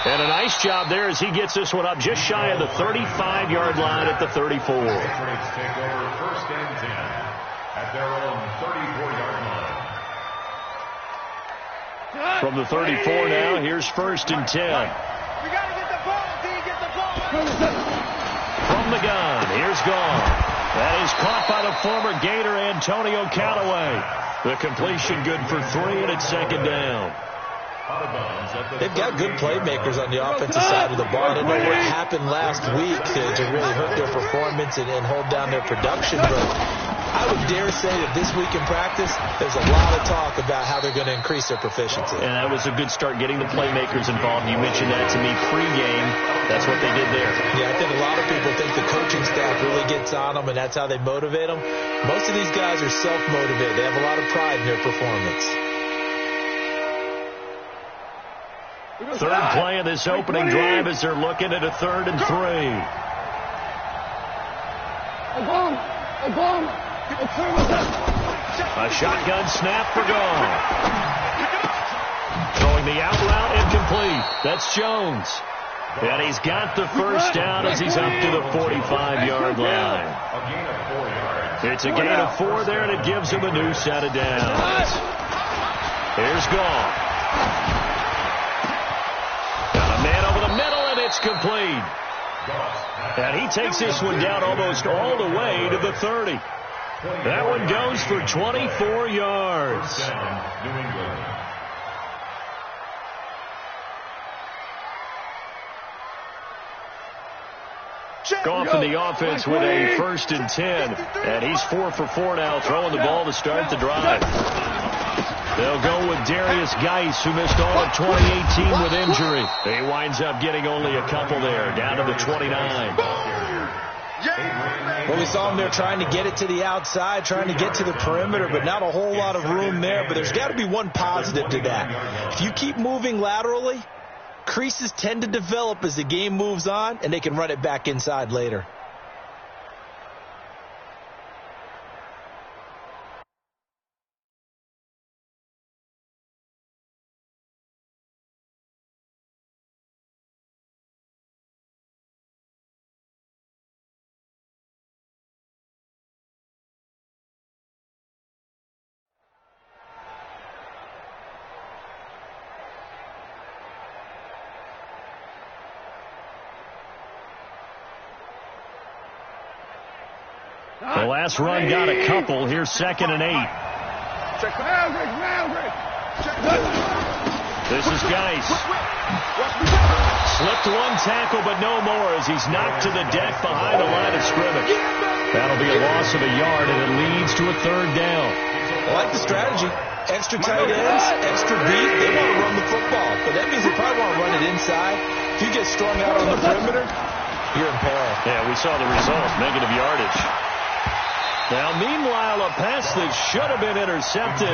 And a nice job there as he gets this one up just shy of the 35-yard line at the 34. Take over 1st and 10 at their own 34-yard line. From the 34 now, here's 1st and 10. We got to get the ball, D. Get the ball. From the gun, here's Gone. That is caught by the former Gator Antonio Callaway. The completion good for 3, and it's 2nd down. They've got good playmakers on the offensive side of the ball. I don't know what happened last week to really hurt their performance and hold down their production, but I would dare say that this week in practice, there's a lot of talk about how they're going to increase their proficiency. And that was a good start, getting the playmakers involved. You mentioned that to me pregame. That's what they did there. Yeah, I think a lot of people think the coaching staff really gets on them, and that's how they motivate them. Most of these guys are self-motivated. They have a lot of pride in their performance. Third play of this opening drive as they're looking at a 3rd and 3. A shotgun snap for Gone. Throwing the out route incomplete. That's Jones. And he's got the first down as he's up to the 45-yard line. It's a gain of 4 there, and it gives him a new set of downs. Here's Gone. Got a man over the middle, and it's complete. And he takes this one down almost all the way to the 30. That one goes for 24 yards. Goff in the offense with a 1st and 10. And he's 4 for 4 now, throwing the ball to start the drive. They'll go with Darius Geis, who missed all of 2018 with injury. He winds up getting only a couple there, down to the 29. Well, we saw him there trying to get it to the outside, trying to get to the perimeter, but not a whole lot of room there. But there's got to be one positive to that. If you keep moving laterally, creases tend to develop as the game moves on, and they can run it back inside later. The last run got a couple. Here's 2nd and 8. This is Geis. Slipped one tackle, but no more as he's knocked to the deck behind the line of scrimmage. That'll be a loss of a yard, and it leads to a 3rd down. I like the strategy. Extra tight ends, extra beat. They want to run the football, but that means they probably want to run it inside. If you get strung out on the perimeter, you're in peril. Yeah, we saw the result, negative yardage. Now, meanwhile, a pass that should have been intercepted,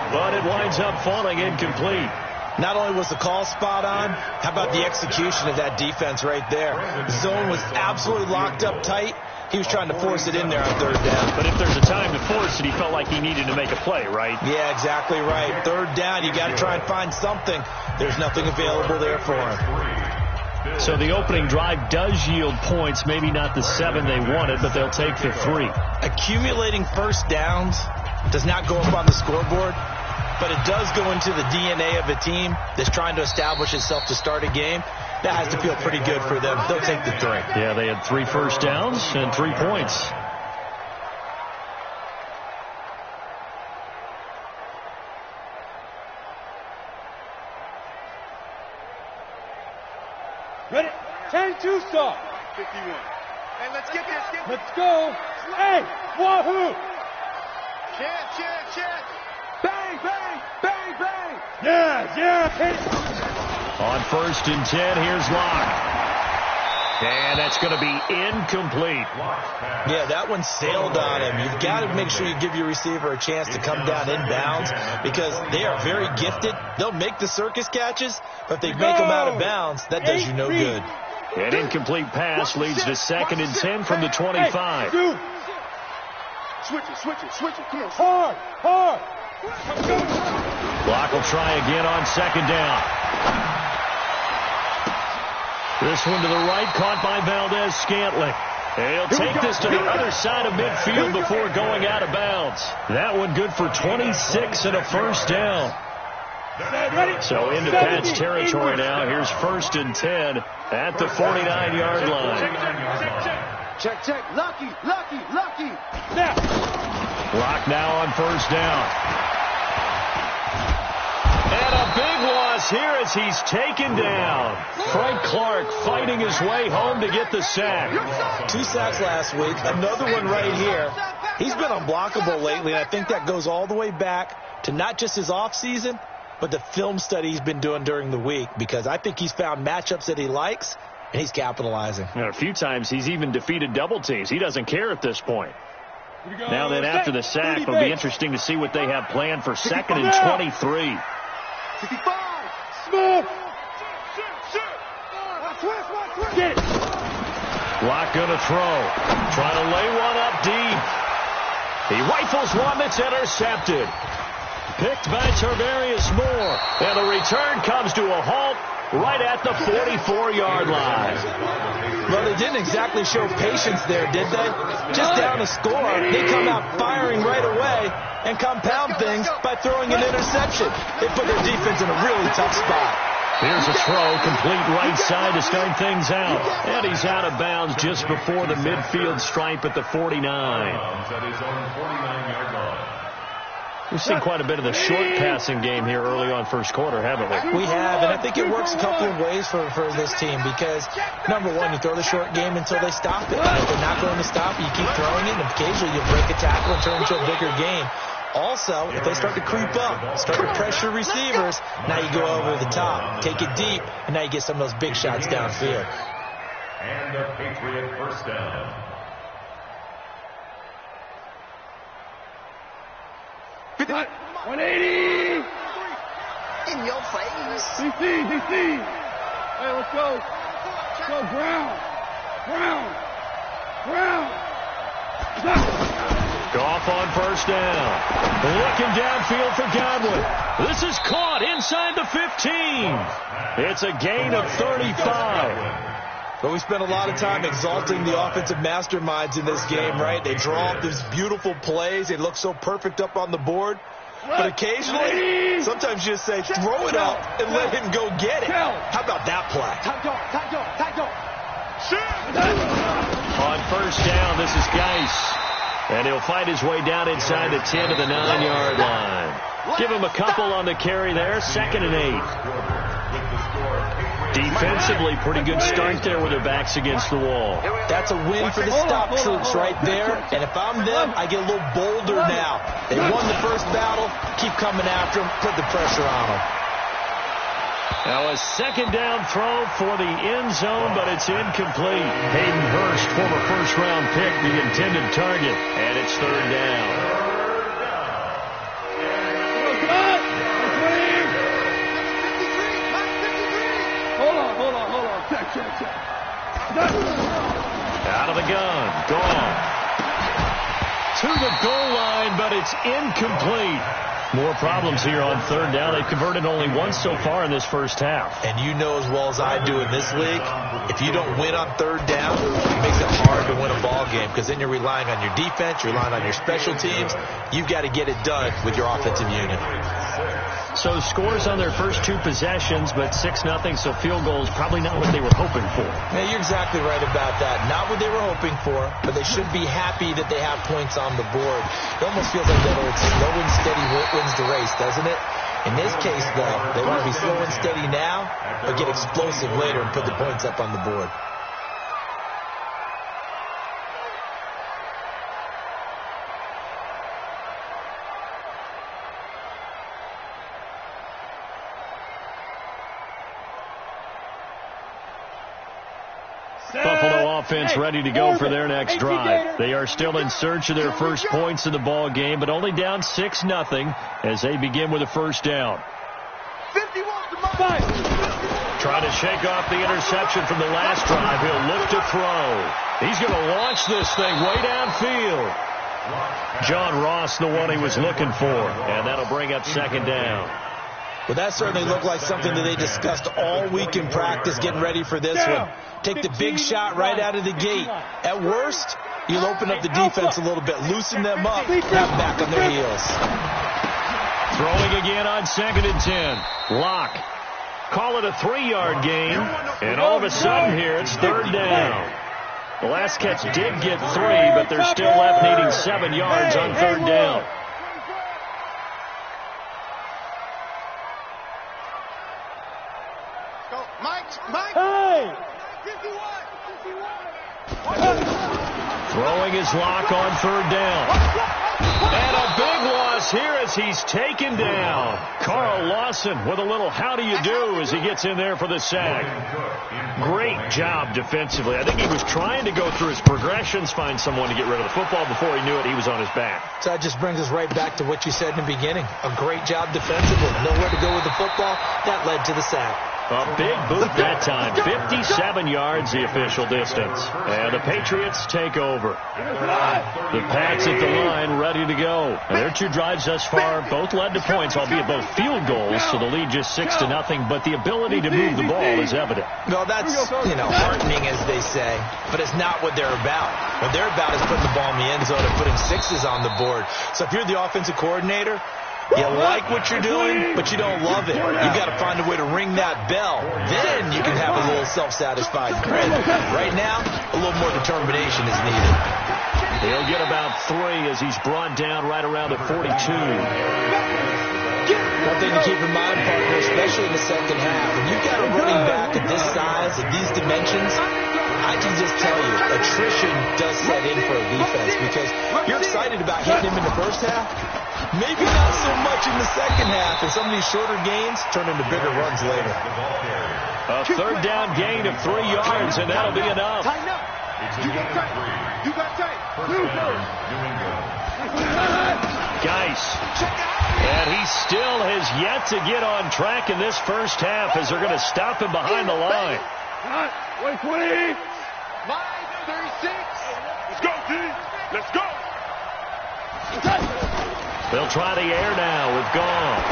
but it winds up falling incomplete. Not only was the call spot on, how about the execution of that defense right there? The zone was absolutely locked up tight. He was trying to force it in there on 3rd down. But if there's a time to force it, he felt like he needed to make a play, right? Yeah, exactly right. 3rd down, you got to try and find something. There's nothing available there for him. So the opening drive does yield points, maybe not the 7 they wanted, but they'll take the 3. Accumulating first downs does not go up on the scoreboard, but it does go into the DNA of a team that's trying to establish itself to start a game. That has to feel pretty good for them. They'll take the 3. Yeah, they had 3 first downs and 3 points. Ready? 10-2 stop. 51. Hey, let's get this. Let's go. Hey, wahoo. Check. Bang, bang, bang, bang. Yeah. Hit it. On 1st and 10, here's Locke. And that's going to be incomplete. Yeah, that one sailed on him. You've got to make sure you give your receiver a chance to come down inbounds because they are very gifted. They'll make the circus catches, but if they make them out of bounds, that does you no good. An incomplete pass leads to 2nd and 10 from the 25. Hey, switch it. Come on. Hard. Locke will try again on 2nd down. This one to the right, caught by Valdez-Scantling. He'll take this to the other side of midfield before going out of bounds. That one good for 26 and a first down. So into Pat's territory now. Here's 1st and 10 at the 49-yard line. Check. Lucky. Now. Clock now on 1st down. And a big loss here as he's taken down. Frank Clark fighting his way home to get the sack. 2 sacks last week, another one right here. He's been unblockable lately, and I think that goes all the way back to not just his offseason, but the film study he's been doing during the week, because I think he's found matchups that he likes, and he's capitalizing. And a few times he's even defeated double teams. He doesn't care at this point. Now then, after the sack, it'll be interesting to see what they have planned for 2nd and 23. 55. Smooth. Get it. Block gonna throw. Trying to lay one up deep. He rifles one that's intercepted. Picked by Tarvarius Moore. And the return comes to a halt right at the 44-yard line. Well, they didn't exactly show patience there, did they? Just down a score, they come out firing right away and compound things by throwing an interception. They put their defense in a really tough spot. Here's a throw, complete right side to start things out. And he's out of bounds just before the midfield stripe at the 49. We've seen quite a bit of the short passing game here early on first quarter, haven't we? We have, and I think it works a couple of ways for this team because, number one, you throw the short game until they stop it. And if they're not going to stop it, you keep throwing it, and occasionally you break a tackle and turn it into a bigger game. Also, if they start to creep up, start to pressure receivers, now you go over the top, take it deep, and now you get some of those big shots downfield. And a Patriot first down. Cut. 180. In your face. DC. Hey, let's go. Let's go, Brown. Goff on 1st down. Looking downfield for Godwin. This is caught inside the 15. It's a gain of 35. But we spent a lot of time exalting the offensive masterminds in this game, right? They draw up these beautiful plays. They look so perfect up on the board. But occasionally, sometimes you just say, throw it up and let him go get it. How about that play? On 1st down, this is Geis. And he'll fight his way down inside the 10 to the 9-yard line. Give him a couple on the carry there. 2nd and 8. Defensively, pretty good start there with their backs against the wall. That's a win for the stop troops right there. And if I'm them, I get a little bolder now. They won the first battle. Keep coming after them. Put the pressure on them. Now a 2nd down throw for the end zone, but it's incomplete. Hayden Hurst, former first-round pick, the intended target. And it's 3rd down. Out of the gun. Gone. To the goal line, but it's incomplete. More problems here on 3rd down. They've converted only once so far in this first half. And you know as well as I do in this league, if you don't win on 3rd down, it makes it hard to win a ball game because then you're relying on your defense, you're relying on your special teams. You've got to get it done with your offensive unit. So scores on their first 2 possessions, but 6-0, so field goals probably not what they were hoping for. Yeah, you're exactly right about that. Not what they were hoping for, but they should be happy that they have points on the board. It almost feels like that old slow and steady wins the race, doesn't it? In this case, though, they want to be slow and steady now, but get explosive later and put the points up on the board. Buffalo offense ready to go for their next drive. They are still in search of their first points in the ball game, but only down 6-0 as they begin with a 1st down. Trying to shake off the interception from the last drive. He'll look to throw. He's going to launch this thing way downfield. John Ross, the one he was looking for, and that'll bring up 2nd down. Well, that certainly looked like something that they discussed all week in practice, getting ready for this one. Take the big shot right out of the gate. At worst, you'll open up the defense a little bit, loosen them up, have them back on their heels. Throwing again on 2nd and 10. Lock. Call it a 3-yard gain, and all of a sudden here it's 3rd down. The last catch did get 3, but they're still left needing 7 yards on 3rd down. Hey! Throwing his Lock on 3rd down. And a big loss here as he's taken down. Carl Lawson with a little how do you do as he gets in there for the sack. Great job defensively. I think he was trying to go through his progressions, find someone to get rid of the football. Before he knew it, he was on his back. So that just brings us right back to what you said in the beginning. A great job defensively. Nowhere to go with the football. That led to the sack. A big boot that time. 57 yards the official distance. And the Patriots take over. The Pats at the line ready to go. And their 2 drives thus far both led to points, albeit both field goals, so the lead just 6-0. But the ability to move the ball is evident. Well, that's, heartening, as they say, but it's not what they're about. What they're about is putting the ball in the end zone and putting 6s on the board. So if you're the offensive coordinator, you like what you're doing, but you don't love it. You've got to find a way to ring that bell. Then you can have a little self-satisfied grin. Right now, a little more determination is needed. He'll get about 3 as he's brought down right around the 42. One thing to keep in mind, partner, especially in the second half, when you've got a running back at this size, at these dimensions, I can just tell you, attrition does set in for a defense because you're excited about hitting him in the first half. Maybe not so much in the second half, and some of these shorter gains turn into bigger runs later. A 3rd down gain of 3 yards, and that'll be enough. You got tight. You got tight. Geis. And he still has yet to get on track in this first half as they're going to stop him behind the line. Wait, 20. 36. Let's go, G. Let's go. They'll try the air now with Gone.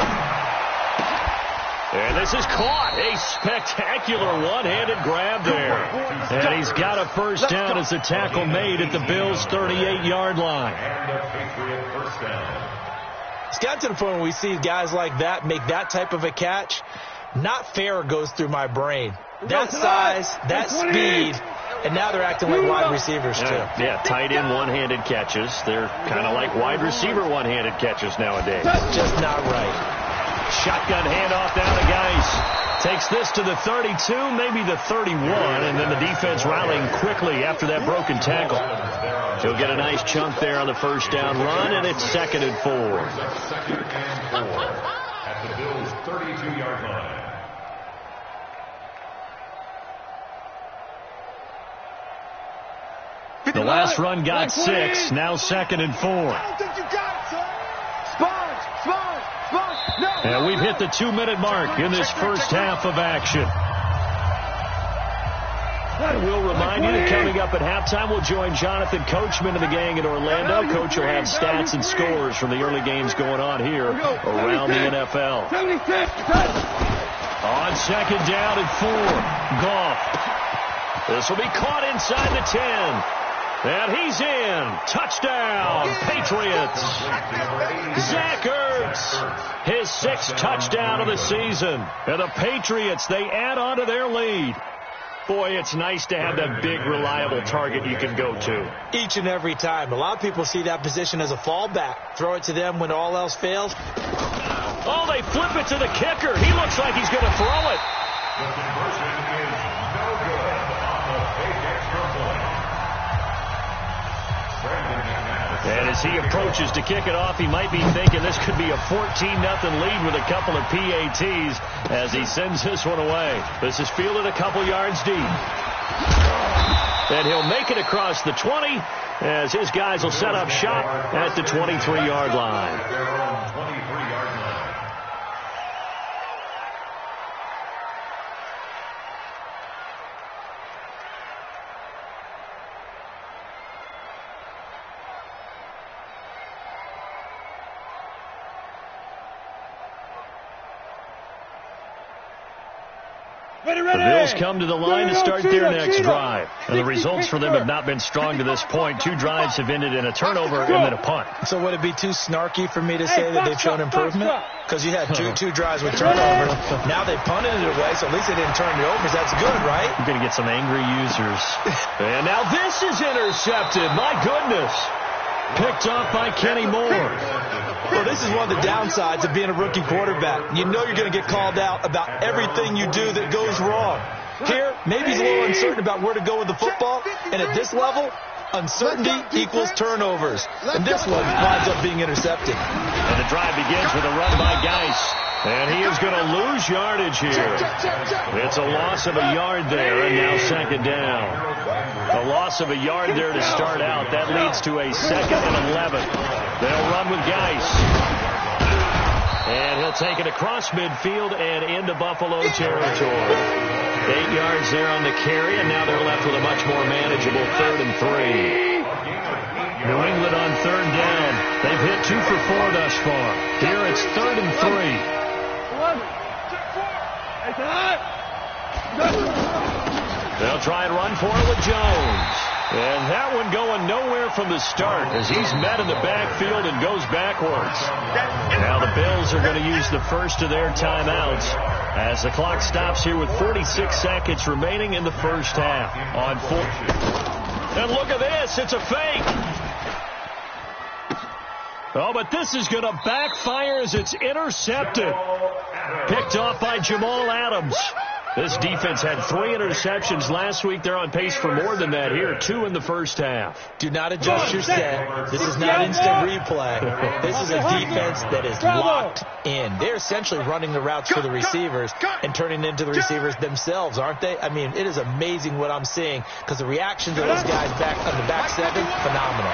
And this is caught. A spectacular one-handed grab there. And he's got a first down as the tackle made at the Bills' 38-yard line. It's got to the point where we see guys like that make that type of a catch. Not fair goes through my brain. That size, that speed, and now they're acting like wide receivers, too. Yeah, tight end one-handed catches. They're kind of like wide receiver one-handed catches nowadays. Just not right. Shotgun handoff down to Geis. Takes this to the 32, maybe the 31, and then the defense rallying quickly after that broken tackle. He'll get a nice chunk there on the first down run, and it's 2nd and 4. 2nd and 4 at the Bills' 32-yard line. The last run got 6, now 2nd and 4. I don't think you got it, son. Sponge. No. And we've hit the 2-minute mark in this first half of action. And we'll remind you that coming up at halftime, we'll join Jonathan Coachman and the gang in Orlando. Coach will have stats and scores from the early games going on here around the NFL. 76. On 2nd down and 4, Goff. This will be caught inside the 10. And he's in. Touchdown, Patriots. Zach Ertz, his 6th touchdown of the season. And the Patriots, they add on to their lead. Boy, it's nice to have that big, reliable target you can go to. Each and every time. A lot of people see that position as a fallback. Throw it to them when all else fails. Oh, they flip it to the kicker. He looks like he's going to throw it. The conversion is no good on the fake extra point. And as he approaches to kick it off, he might be thinking this could be a 14-0 lead with a couple of PATs as he sends this one away. This is fielded a couple yards deep. And he'll make it across the 20 as his guys will set up shop at the 23-yard line. The Bills come to the line to start their next drive. And the results for them have not been strong to this point. 2 drives have ended in a turnover and then a punt. So would it be too snarky for me to say that they've shown improvement? Because you had two drives with turnovers. Now they punted it away, so at least they didn't turn it over. That's good, right? You're going to get some angry users. And now this is intercepted. My goodness. Picked off by Kenny Moore. Well, this is one of the downsides of being a rookie quarterback. You know you're going to get called out about everything you do that goes wrong. Here, maybe he's a little uncertain about where to go with the football. And at this level, uncertainty equals turnovers. And this one winds up being intercepted. And the drive begins with a run by Geis. And he is going to lose yardage here. It's a loss of a yard there, and now second down. A loss of a yard there to start out. That leads to a 2nd and 11. They'll run with Geis. And he'll take it across midfield and into Buffalo territory. 8 yards there on the carry, and now they're left with a much more manageable 3rd and 3. New England on 3rd down. They've hit 2 for 4 thus far. Here it's 3rd and 3. They'll try and run for it with Jones. And that one going nowhere from the start as he's met in the backfield and goes backwards. Now the Bills are going to use the first of their timeouts as the clock stops here with 46 seconds remaining in the first half. On 4. And look at this. It's a fake. Oh, but this is going to backfire as it's intercepted. Picked off by Jamal Adams. This defense had 3 interceptions last week. They're on pace for more than that here. 2 in the first half. Do not adjust your set. This is not instant replay. This is a defense that is locked in. They're essentially running the routes for the receivers and turning into the receivers themselves, aren't they? I mean, it is amazing what I'm seeing because the reactions of those guys back on the back 7, phenomenal.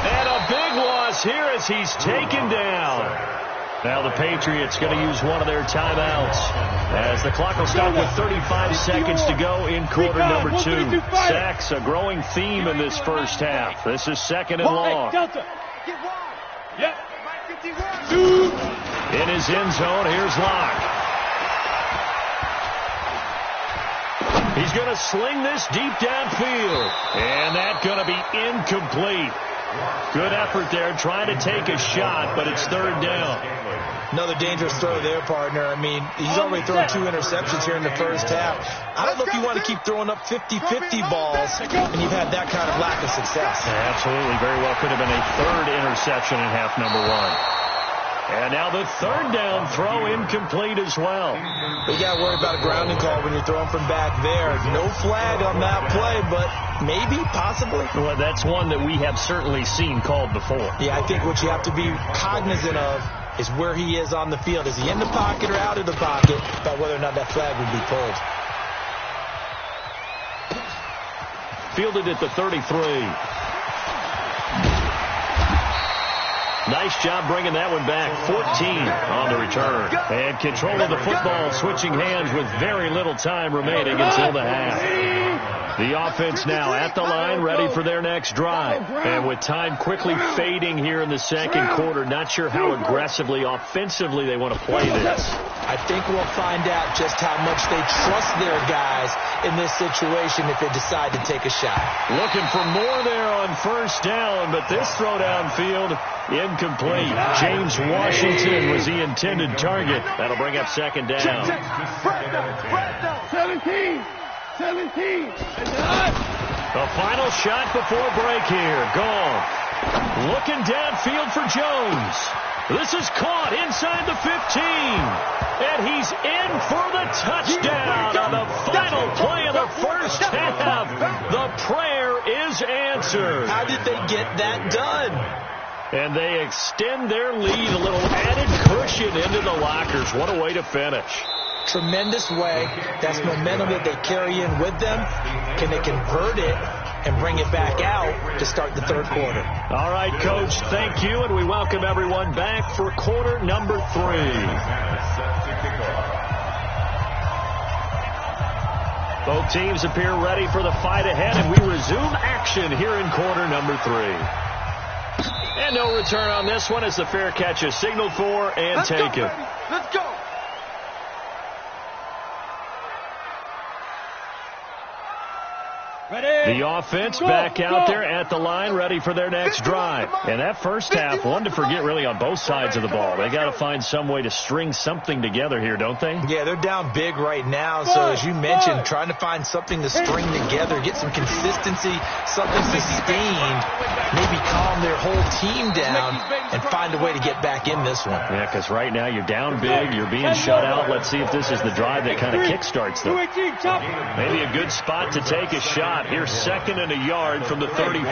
And a big loss here as he's taken down. Now the Patriots going to use one of their timeouts as the clock will stop with 35 seconds to go in quarter number 2. Sacks, a growing theme in this first half. This is 2nd and long. In his end zone, here's Locke. He's going to sling this deep downfield. And that's going to be incomplete. Good effort there, trying to take a shot, but it's 3rd down. Another dangerous throw there, partner. I mean, he's already thrown 2 interceptions here in the first half. I don't know if you want to keep throwing up 50-50 balls, and you've had that kind of lack of success. Absolutely. Very well could have been a 3rd interception in half number 1. And now the 3rd down throw incomplete as well. You got to worry about a grounding call when you're throwing from back there. No flag on that play, but maybe, possibly. Well, that's one that we have certainly seen called before. Yeah, I think what you have to be cognizant of is where he is on the field. Is he in the pocket or out of the pocket? About whether or not that flag would be pulled. Fielded at the 33. Nice job bringing that one back. 14 on the return. And control of the football switching hands with very little time remaining until the half. The offense now at the line, ready for their next drive. And with time quickly fading here in the second quarter, not sure how aggressively, offensively they want to play this. I think we'll find out just how much they trust their guys in this situation if they decide to take a shot. Looking for more there on 1st down, but this throw downfield incomplete. James Washington was the intended target. That'll bring up 2nd down. 17. The final shot before break here. Gone. Looking downfield for Jones. This is caught inside the 15. And he's in for the touchdown on the final play of the first half. The prayer is answered. How did they get that done? And they extend their lead, a little added cushion into the lockers. What a way to finish. Tremendous way. That's momentum that they carry in with them. Can they convert it and bring it back out to start the 3rd quarter? All right, Coach, thank you, and we welcome everyone back for quarter number 3. Both teams appear ready for the fight ahead, and we resume action here in quarter number 3. And no return on this one as the fair catch is signaled for and taken. Let's go. The offense back out there at the line, ready for their next drive. And that first half, one to forget really on both sides of the ball. They got to find some way to string something together here, don't they? Yeah, they're down big right now. So as you mentioned, trying to find something to string together, get some consistency, something sustained, maybe calm their whole team down and find a way to get back in this one. Yeah, because right now you're down big, you're being shut out. Let's see if this is the drive that kind of kickstarts them. Maybe a good spot to take a shot. Here's 2nd and a yard from the 34.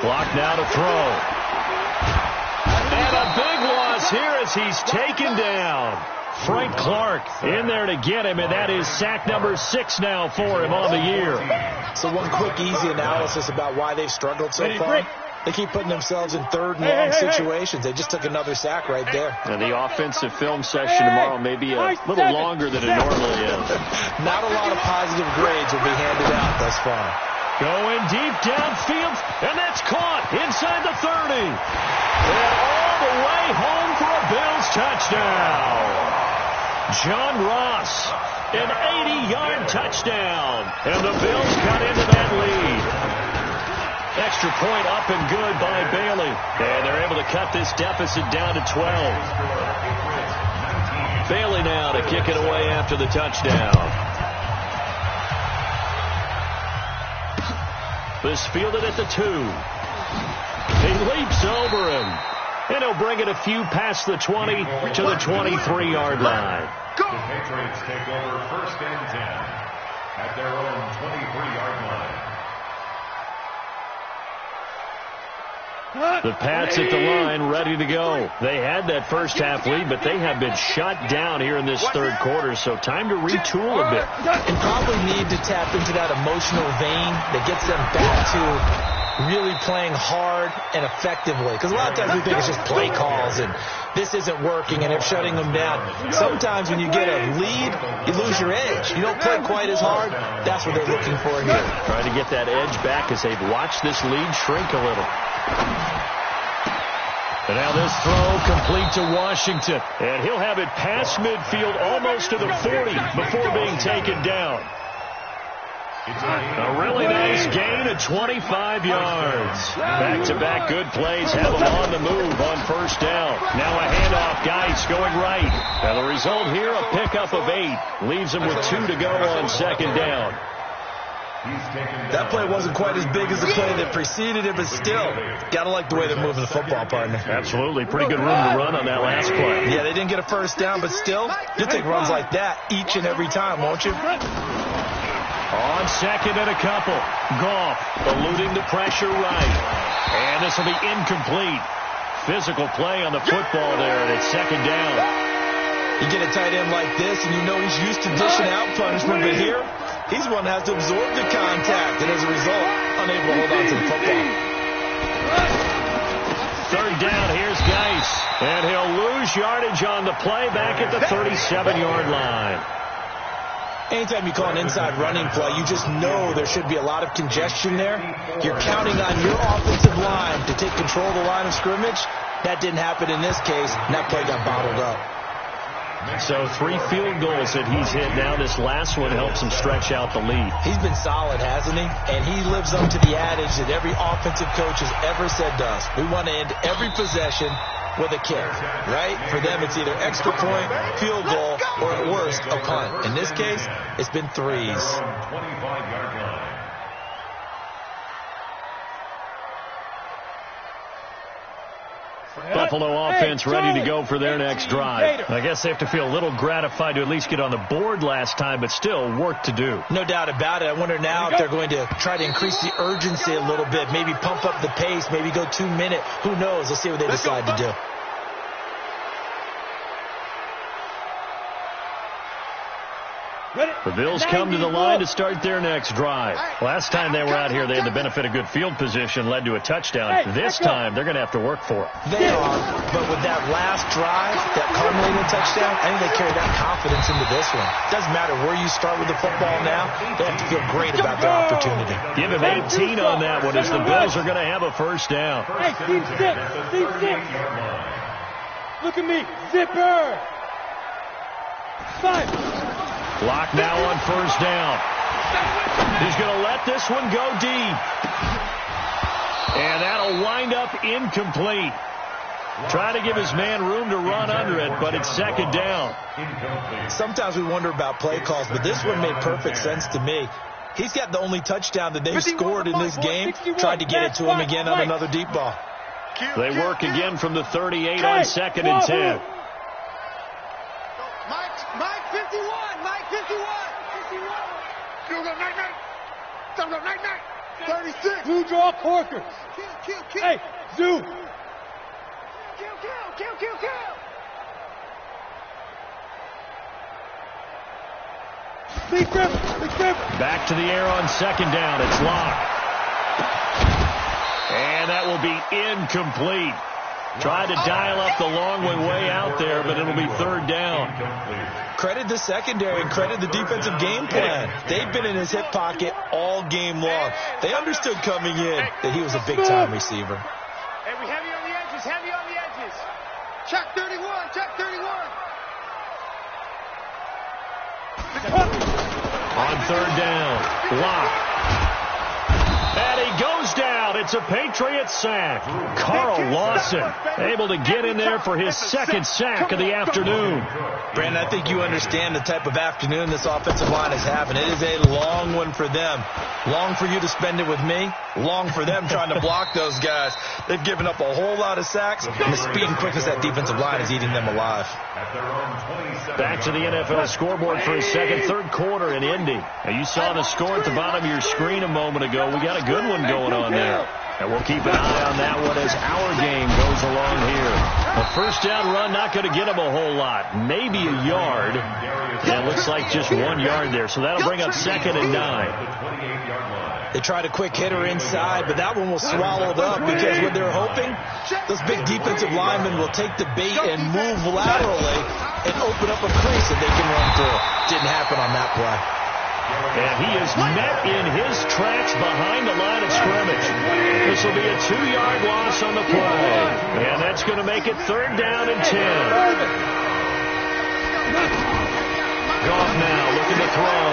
Block now to throw. And a big loss here as he's taken down. Frank Clark in there to get him, and that is sack number 6 now for him on the year. So one quick, easy analysis about why they've struggled so far. They keep putting themselves in 3rd and long situations. They just took another sack right there. And the offensive film session tomorrow may be a little longer than it normally is. Not a lot of positive grades will be handed out thus far. Going deep downfield, and that's caught inside the 30. And all the way home for a Bills touchdown. John Ross, an 80-yard touchdown. And the Bills cut into that lead. Extra point up and good by Bailey. And they're able to cut this deficit down to 12. Bailey now to kick it away after the touchdown. This fielded at the 2. He leaps over him. And he'll bring it a few past the 20 to the 23-yard line. The Patriots take over 1st and 10 at their own 23-yard line. The Pats at the line, ready to go. They had that first half lead, but they have been shut down here in this 3rd quarter, so time to retool a bit. And probably need to tap into that emotional vein that gets them back to really playing hard and effectively. Because a lot of times we think it's just play calls and this isn't working and they're shutting them down. Sometimes when you get a lead, you lose your edge. You don't play quite as hard. That's what they're looking for here. Trying to get that edge back as they've watched this lead shrink a little. And now this throw complete to Washington. And he'll have it past midfield almost to the 40 before being taken down. A really nice gain of 25 yards. Back-to-back good plays have them on the move on 1st down. Now a handoff, Geis going right. And the result here, a pickup of 8. Leaves them with 2 to go on 2nd down. That play wasn't quite as big as the play that preceded it, but still, gotta like the way they're moving the football, partner. Absolutely. Pretty good room to run on that last play. Yeah, they didn't get a 1st down, but still, you'll take runs like that each and every time, won't you? On 2nd and a couple. Goff eluding the pressure right. And this will be incomplete. Physical play on the football there, and it's 2nd down. You get a tight end like this, and you know he's used to dishing out punishment, but here, he's one that has to absorb the contact, and as a result, unable to hold on to the football. 3rd down, here's Geis. And he'll lose yardage on the play back at the 37-yard line. Anytime you call an inside running play, you just know there should be a lot of congestion there. You're counting on your offensive line to take control of the line of scrimmage. That didn't happen in this case, and that play got bottled up. So 3 field goals that he's hit now. This last one helps him stretch out the lead. He's been solid, hasn't he? And he lives up to the adage that every offensive coach has ever said to us. We want to end every possession with a kick, right? For them, it's either extra point, field goal, or at worst, a punt. In this case, it's been 3s. 25-yard line. Buffalo offense ready to go for their next drive. I guess they have to feel a little gratified to at least get on the board last time, but still work to do. No doubt about it. I wonder now if they're going to try to increase the urgency a little bit, maybe pump up the pace, maybe go 2-minute. Who knows? Let's see what they decide to do. The Bills come to the line to start their next drive. Last time they were out here, they had the benefit of good field position, led to a touchdown. This time, they're going to have to work for it. They are, but with that last drive, that culminating touchdown, I think they carry that confidence into this one. Doesn't matter where you start with the football now, they have to feel great about their opportunity. Give him 18 on that one as the Bills are going to have a 1st down. Hey, team 6. Look at me. Zipper. 5. Clock now on first down. He's going to let this one go deep. And that'll wind up incomplete. Trying to give his man room to run under it, but it's second down. Sometimes we wonder about play calls, but this one made perfect sense to me. He's got the only touchdown that they've scored in this game. Tried to get it to him again on another deep ball. They work again from the 38 on second and 10. Mike 51. Mike 51. 36. Blue draw corkers. Kill. Hey, Zoo. Kill. Big grip. Back to the air on second down. It's locked. And that will be incomplete. Tried to dial up the long way out there, but it'll be third down. Credit the secondary and credit the defensive game plan. They've been in his hip pocket all game long. They understood coming in that he was a big-time receiver. Hey, we heavy on the edges. Check 31. On third down, Locke. And he goes down. It's a Patriot sack. Carl Lawson able to get in there for his second sack of the afternoon. Brandon, I think you understand the type of afternoon this offensive line is having. It is a long one for them. Long for you to spend it with me. Long for them trying to block those guys. They've given up a whole lot of sacks, and the speed and quickness of that defensive line is eating them alive. Back to the NFL scoreboard for his third quarter in Indy. Now, you saw the score at the bottom of your screen a moment ago. We got a good one going on there. And we'll keep an eye on that one as our game goes along here. A first down run, not going to get him a whole lot. Maybe a yard. And it looks like just 1 yard there. So that'll bring up second and 9. They tried a quick hitter inside, but that one was swallowed up because what they're hoping, those big defensive linemen will take the bait and move laterally and open up a crease that they can run through. Didn't happen on that play. And he is met in his tracks behind the line of scrimmage. This will be a 2-yard loss on the play. And that's going to make it third down and 10. Goff now looking to throw.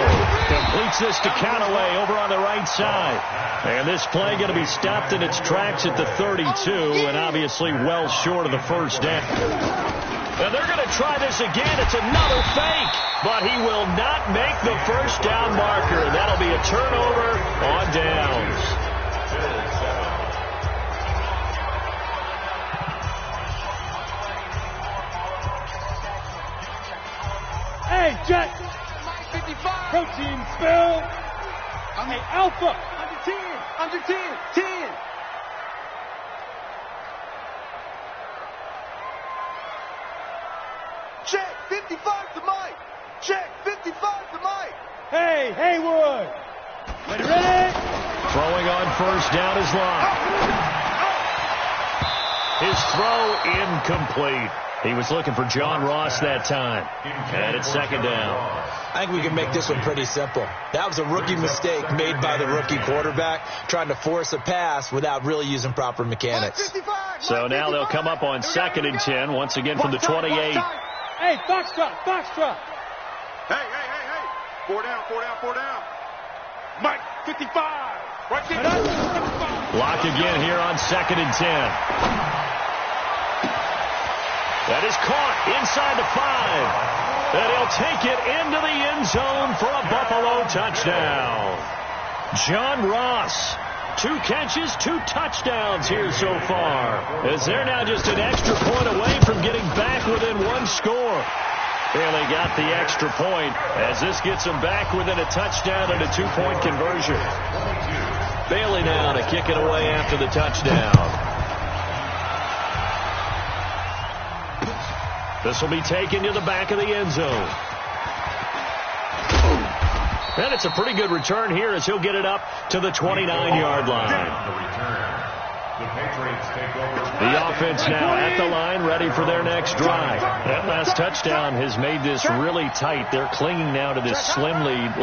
Completes this to Callaway over on the right side. And this play going to be stopped in its tracks at the 32, and obviously well short of the first down. And they're going to try this again. It's another fake, but he will not make the first down marker. That'll be a turnover on downs. Hey, Jack. Protein spill. Hey, Alpha. Under 10. Check 55 to Mike. Check 55 to Mike. Hey, Haywood. Ready? Throwing on first down is Locke. His throw incomplete. He was looking for John Ross that time. And it's second down. I think we can make this one pretty simple. That was a rookie mistake made by the rookie quarterback, trying to force a pass without really using proper mechanics. So now they'll come up on second and 10, once again from the 28. Hey, Foxtrot. Hey. 4 down. Mike, 55. Right there. Lock again here on second and 10. That is caught inside the 5. And he'll take it into the end zone for a Buffalo touchdown. John Ross, 2 catches, 2 touchdowns here so far, as they're now just an extra point away from getting back within 1 score. Barely got the extra point, as this gets them back within a touchdown and a 2-point conversion. Bailey now to kick it away after the touchdown. This will be taken to the back of the end zone. And it's a pretty good return here as he'll get it up to the 29-yard line. The offense now at the line, ready for their next drive. That last touchdown has made this really tight. They're clinging now to this slim lead.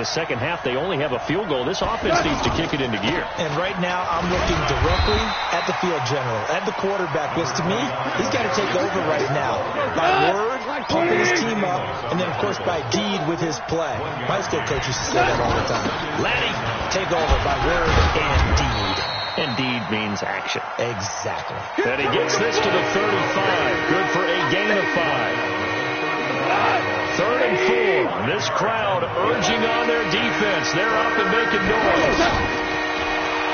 Second half, they only have a field goal. This offense needs to kick it into gear. And right now, I'm looking directly at the field general, at the quarterback, because to me, he's got to take over right now. By word pumping his team up, and then, of course, by deed with his play. My high school coach used to say that all the time. Laddie, Take over by word and deed. and deed means action. Exactly. And he gets this to the 35. Good for a gain of 5. 3rd and 4. This crowd urging on their defense. They're up and making noise.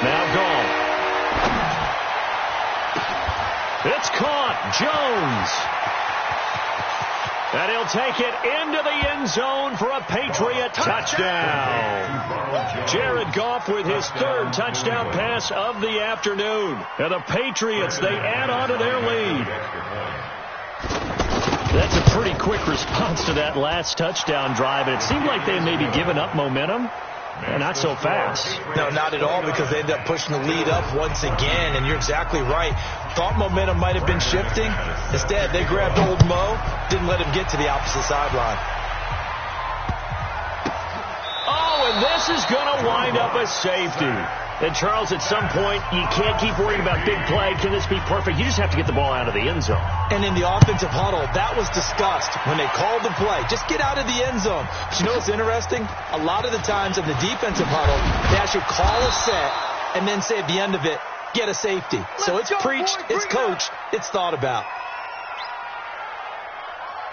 Now gone. It's caught. Jones. And he'll take it into the end zone for a Patriot touchdown. Jared Goff with his 3rd touchdown pass of the afternoon. And the Patriots, they add on to their lead. That's a pretty quick response to that last touchdown drive. And it seemed like they had maybe given up momentum. Not so fast. No, not at all, because they ended up pushing the lead up once again, and you're exactly right. Thought momentum might have been shifting. Instead, they grabbed old Mo, didn't let him get to the opposite sideline. Oh, and this is going to wind up a safety. And, Charles, at some point, you can't keep worrying about big play. Can this be perfect? You just have to get the ball out of the end zone. And in the offensive huddle, that was discussed when they called the play. Just get out of the end zone. But you know what's interesting? A lot of the times in the defensive huddle, they actually call a set and then say at the end of it, get a safety. So it's preached, it's coached, it's thought about.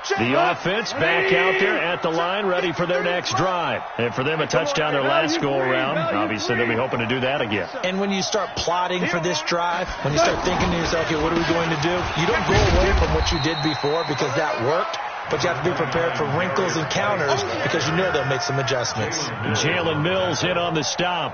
The offense back out there at the line, ready for their next drive. And for them, a touchdown their last go-around. Obviously, they'll be hoping to do that again. And when you start plotting for this drive, when you start thinking to yourself, okay, what are we going to do? You don't go away from what you did before because that worked. But you have to be prepared for wrinkles and counters because you know they'll make some adjustments. Jalen Mills in on the stop.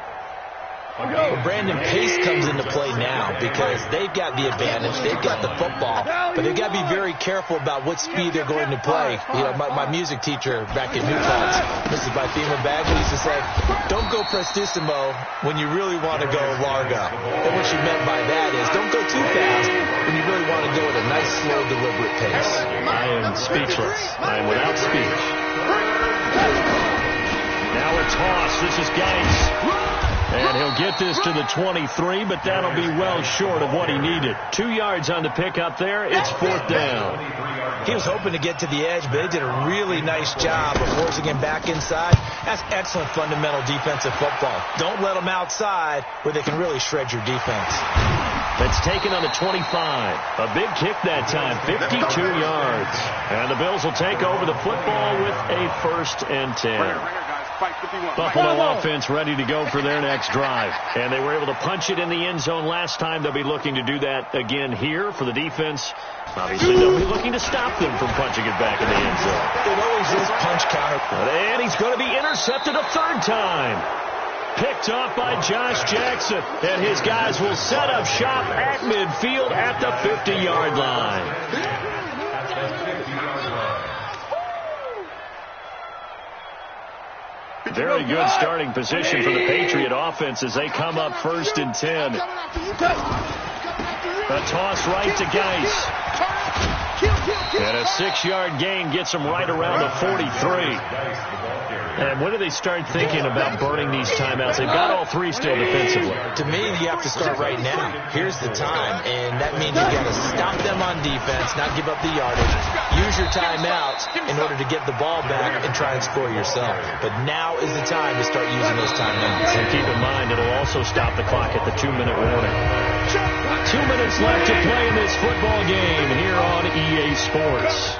Well, Brandon Pace comes into play now because they've got the advantage. They've got the football, but they've got to be very careful about what speed they're going to play. You know, my music teacher back in New Paltz, Mrs. Bythema Bagley, used to say, don't go prestissimo when you really want to go largo. And what she meant by that is don't go too fast when you really want to go at a nice, slow, deliberate pace. I am speechless. I am without speech. Now a toss. This is Geis. And he'll get this to the 23, but that'll be well short of what he needed. 2 yards on the pickup there. It's 4th down. He was hoping to get to the edge, but they did a really nice job of forcing him back inside. That's excellent fundamental defensive football. Don't let them outside where they can really shred your defense. That's taken on the 25. A big kick that time, 52 yards. And the Bills will take over the football with a 1st and 10. Buffalo offense ready to go for their next drive. And they were able to punch it in the end zone last time. They'll be looking to do that again here for the defense. Obviously, they'll be looking to stop them from punching it back in the end zone. It always is punch counter. And he's going to be intercepted a 3rd time. Picked off by Josh Jackson. And his guys will set up shop at midfield at the 50-yard line. Very good starting position for the Patriot offense as they come up 1st and 10. A toss right to Geis. And a 6-yard gain gets them right around the 43. And when do they start thinking about burning these timeouts? They've got all 3 still defensively. To me, you have to start right now. Here's the time, and that means you've got to stop them on defense, not give up the yardage. Use your timeouts in order to get the ball back and try and score yourself. But now is the time to start using those timeouts. And keep in mind, it'll also stop the clock at the 2-minute warning. 2 minutes left to play in this football game here on EA Sports.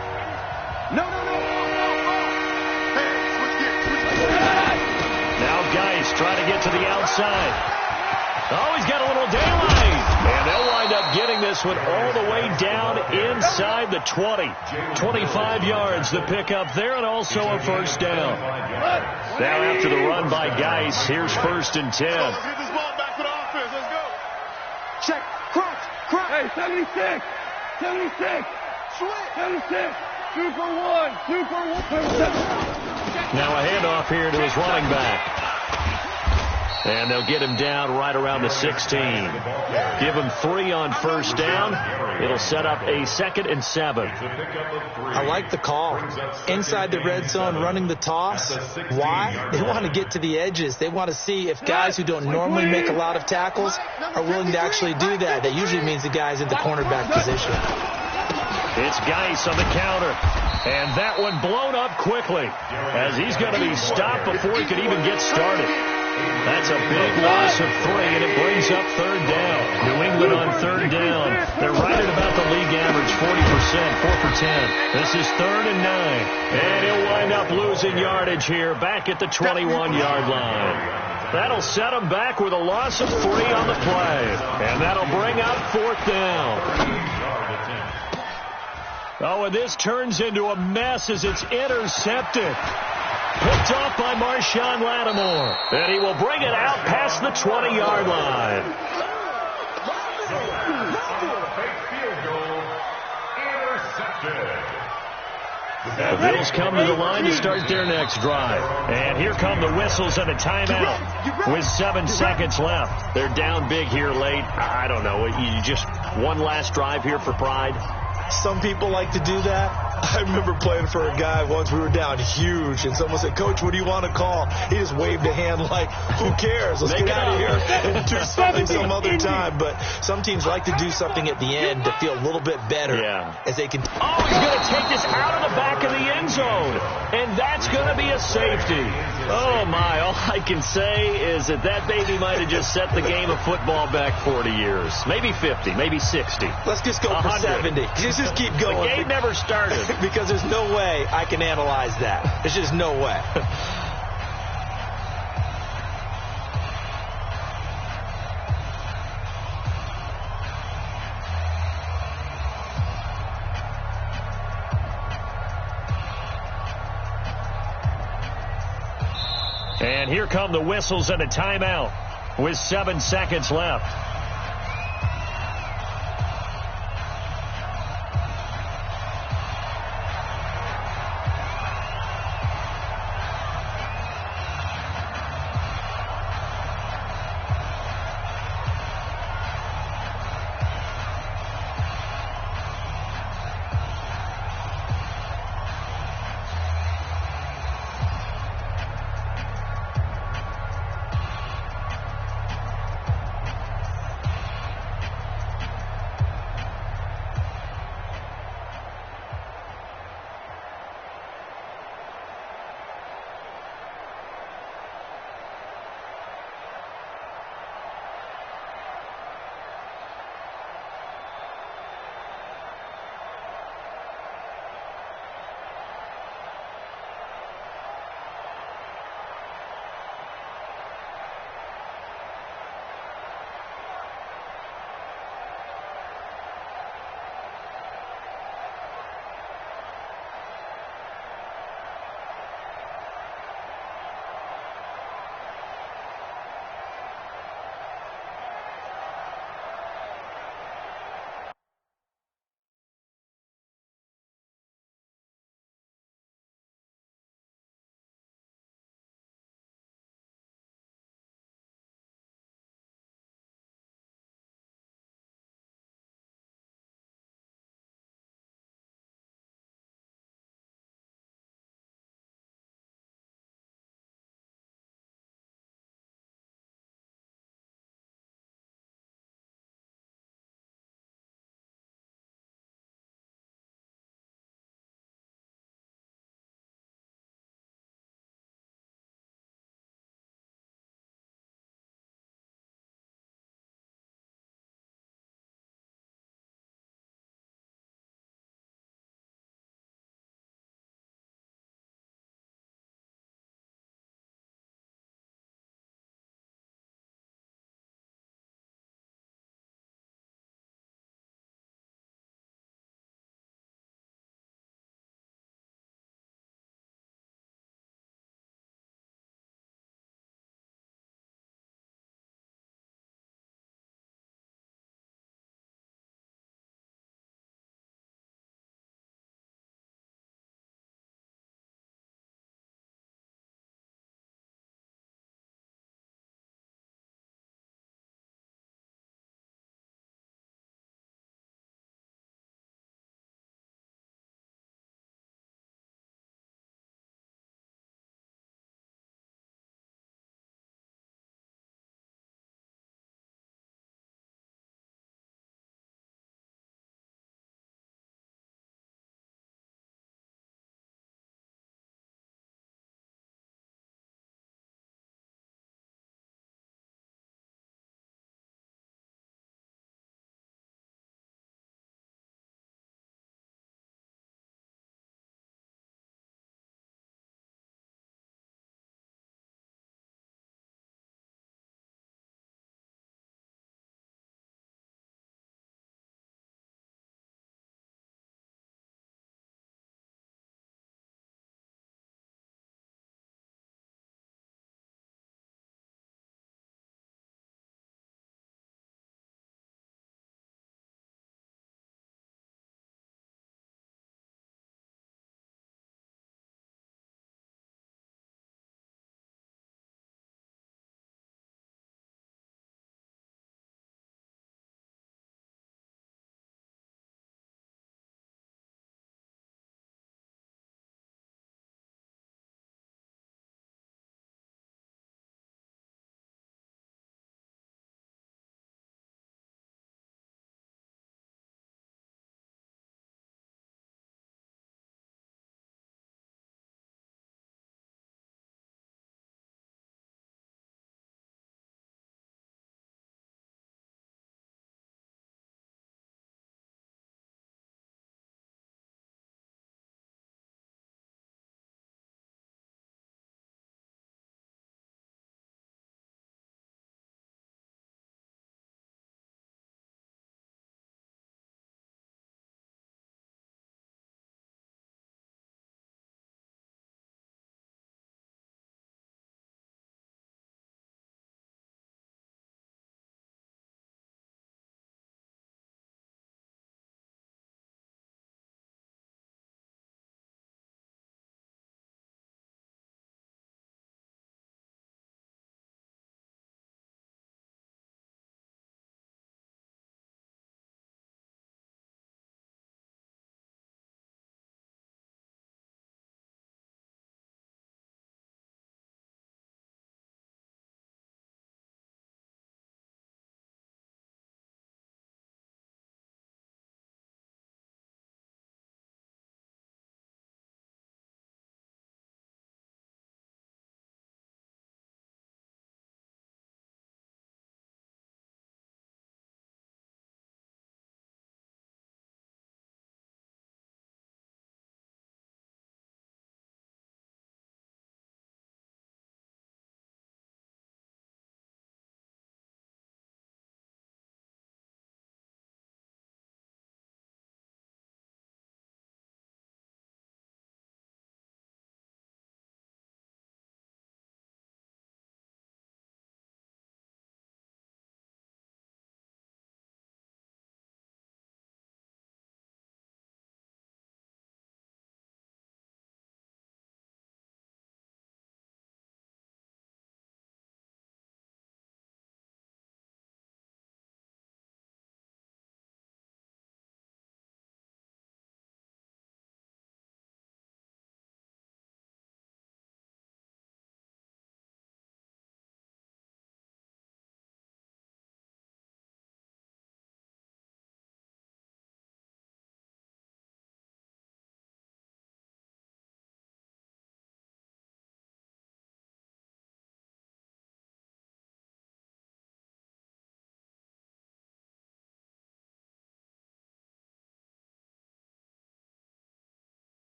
Now Geis trying to get to the outside. Oh, he's got a little daylight. And they'll wind up getting this one all the way down inside the 20. 25 yards the pickup there, and also a 1st down. Now after the run by Geis, here's 1st and 10. Get this ball back for the offense. Let's go. Check. Cross. Hey, 76. 76. 76. 2 for 1. 2 for 1. Now a handoff here to his running back. And they'll get him down right around the 16. Give him 3 on 1st down. It'll set up a 2nd and 7. I like the call. Inside the red zone, running the toss. Why? They want to get to the edges. They want to see if guys who don't normally make a lot of tackles are willing to actually do that. That usually means the guy's in the cornerback position. It's Geis on the counter. And that one blown up quickly as he's going to be stopped before he could even get started. That's a big loss of 3, and it brings up 3rd down. New England on 3rd down. They're right at about the league average, 40%, 4 for 10. This is 3rd and 9. And he'll wind up losing yardage here back at the 21-yard line. That'll set him back with a loss of 3 on the play. And that'll bring up 4th down. Oh, and this turns into a mess as it's intercepted. Picked off by Marshawn Lattimore. And he will bring it out past the 20-yard line. The Bills come to the line to start their next drive. And here come the whistles and a timeout with 7 seconds left. They're down big here late. I don't know. You just one last drive here for pride? Some people like to do that. I remember playing for a guy once. We were down huge, and someone said, "Coach, what do you want to call?" He just waved a hand like, "Who cares? Let's get out of here and do something some other time." But some teams like to do something at the end to feel a little bit better as they can. Oh, he's going to take this out of the back of the end zone, and that's going to be a safety. Oh, my. All I can say is that baby might have just set the game of football back 40 years. Maybe 50, maybe 60. Let's just go for 70. Just keep going. The game never started. Because there's no way I can analyze that. There's just no way. And here come the whistles and a timeout with 7 seconds left.